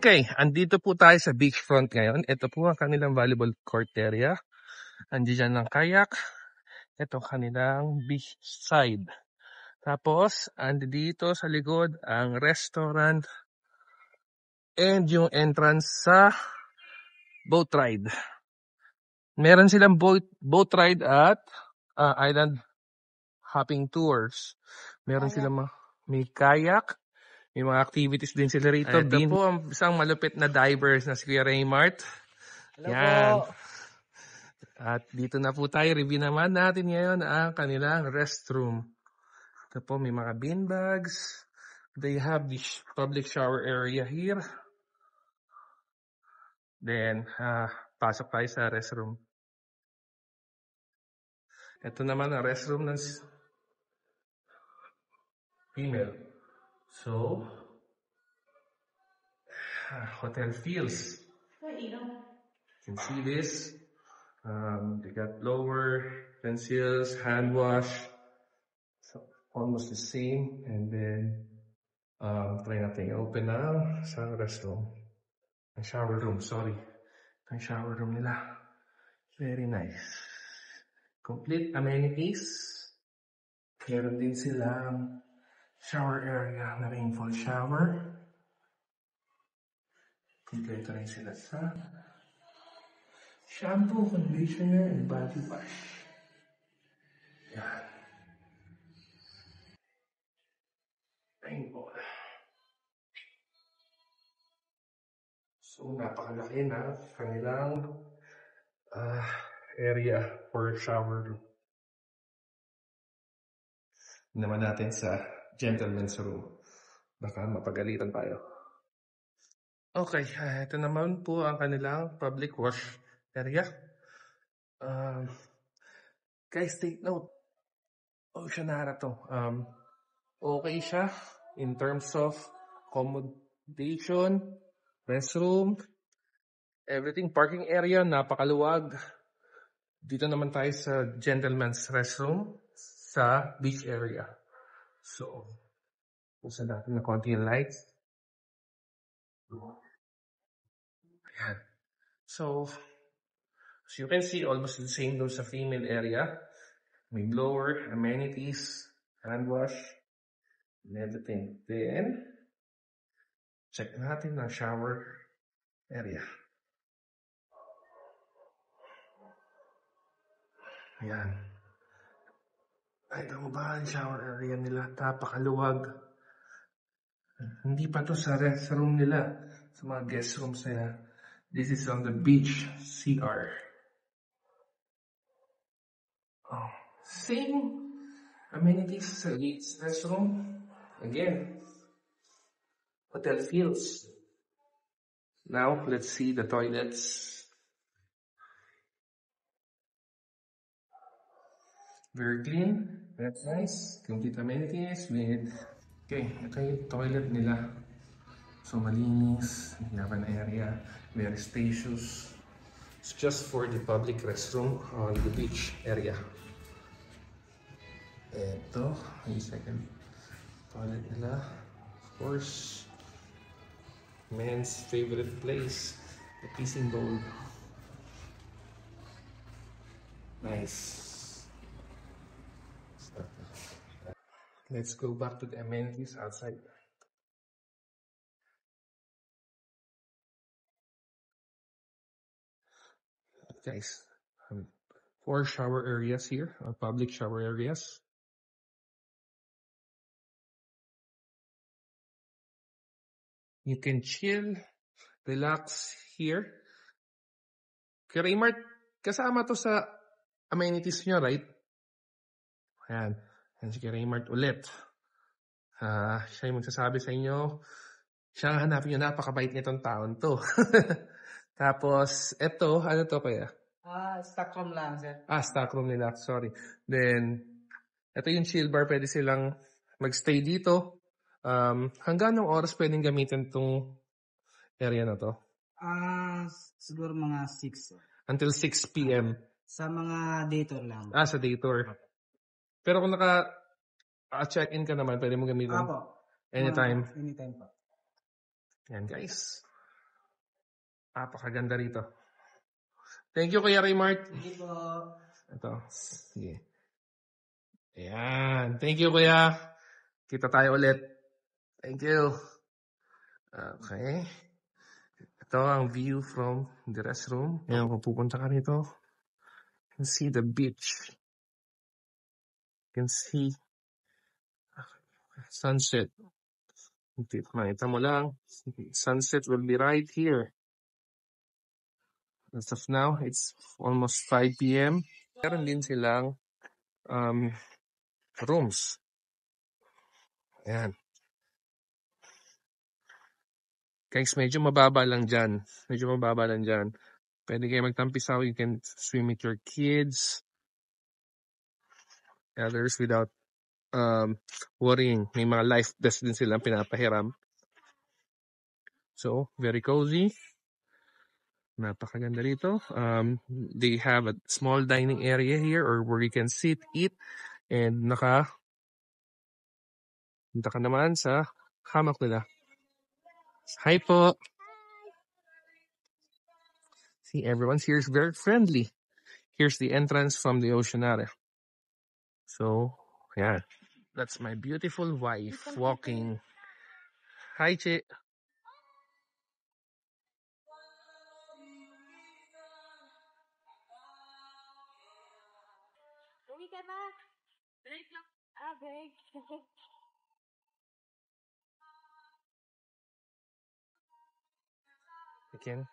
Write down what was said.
Okay, andito po tayo sa beachfront ngayon. Ito po ang kanilang volleyball court area. Andiyan ng kayak. Ito kanilang beach side. Tapos, andito sa likod ang restaurant and yung entrance sa boat ride. Meron silang boat ride at island hopping tours. Meron silang may kayak. May mga activities din sila rito. Ito po ang isang malupit na divers na si Kuya Raymart. Hello Yan. po. At dito na po tayo. Review naman natin ngayon ang kanilang restroom. Ito po may mga beanbags. They have this public shower area here. Then, pasok tayo sa restroom. Ito naman ang restroom ng female. So, hotel feels. You can see this. They got blower, utensils, hand wash. So, almost the same. And then, try natin open na sa restroom. Ang shower room, sorry. Ang shower room nila. Very nice. Complete amenities. Meron din silang shower area na rainfall shower. Kompleto rin sila sa shampoo, conditioner, and body wash. Yan. Rainbow. So, napakalaki na kanilang area for shower room. Naman natin sa gentleman's room. Baka mapagalitan tayo. Okay, ito naman po ang kanilang public wash area. Guys, take note. Oceanara to. Okay siya in terms of accommodation, restroom, everything. Parking area, napakaluwag. Dito naman tayo sa gentleman's restroom sa beach area. So, usa natin na konti yung lights. Ayan. So, as you can see, almost the same doon sa female area. May blower, amenities, hand wash, and everything. Then, check natin ang shower area. Ayan. Ay, ito ba ang shower area nila? Napakaluwag. Hindi pa to sa restroom nila. Sa mga guest rooms nila. This is on the beach, CR. Oh, same amenities sa restroom. Again, hotel feels. Now, let's see the toilets. Very clean. That's nice. Complete amenities with... Okay, ito yung toilet nila. So, malinis. You have an area. Very spacious. It's just for the public restroom on the beach area. Ito, yung second toilet nila. Of course, men's favorite place, the pissing bowl. Nice. Let's go back to the amenities outside. Guys, 4 shower areas here, public shower areas. You can chill, relax here. Kaya Raymart, kasama to sa amenities nyo, right? Ayan. Ayan si Raymart ulit. Siya yung magsasabi sa inyo. Siya ang hanapin nyo, napakabait nitong taon to. Tapos, eto, ano to kaya? Stockroom lang, sir. Stockroom nila, sorry. Then, ito yung chill bar, pwede silang magstay dito. Hanggang anong oras pwedeng gamitin tong area na to? Siguro mga 6, sir. Until 6 p.m. Sa mga day tour lang. Sa day tour. Pero kung naka-check-in ka naman, pwede mo gamitin Apo. anytime. Anytime po. Yan guys. Napakaganda rito. Thank you, Kuya Raymart. Sige po. Ito. Sige. Ayan. Thank you, Kuya. Kita tayo ulit. Thank you. Okay. Ito ang view from the restroom. Ayan, kung pupunta ka rito, you can see the beach. You can see sunset. Makita mo lang, sunset will be right here. As of now, it's almost 5 p.m. Meron din silang rooms. Ayan. Guys, medyo mababa lang dyan. Pwede kayo magtampisaw. You can swim with your kids. Others without worrying. May mga life vests din silang pinapahiram. So, very cozy. Napakaganda rito. They have a small dining area here or where you can sit, eat, and punta ka naman sa hammock nila. Hi po! See, everyone here is very friendly. Here's the entrance from the Oceanare. So, yeah. That's my beautiful wife walking. Hi, Che. Uwi ka na. Break lang. Break. Again.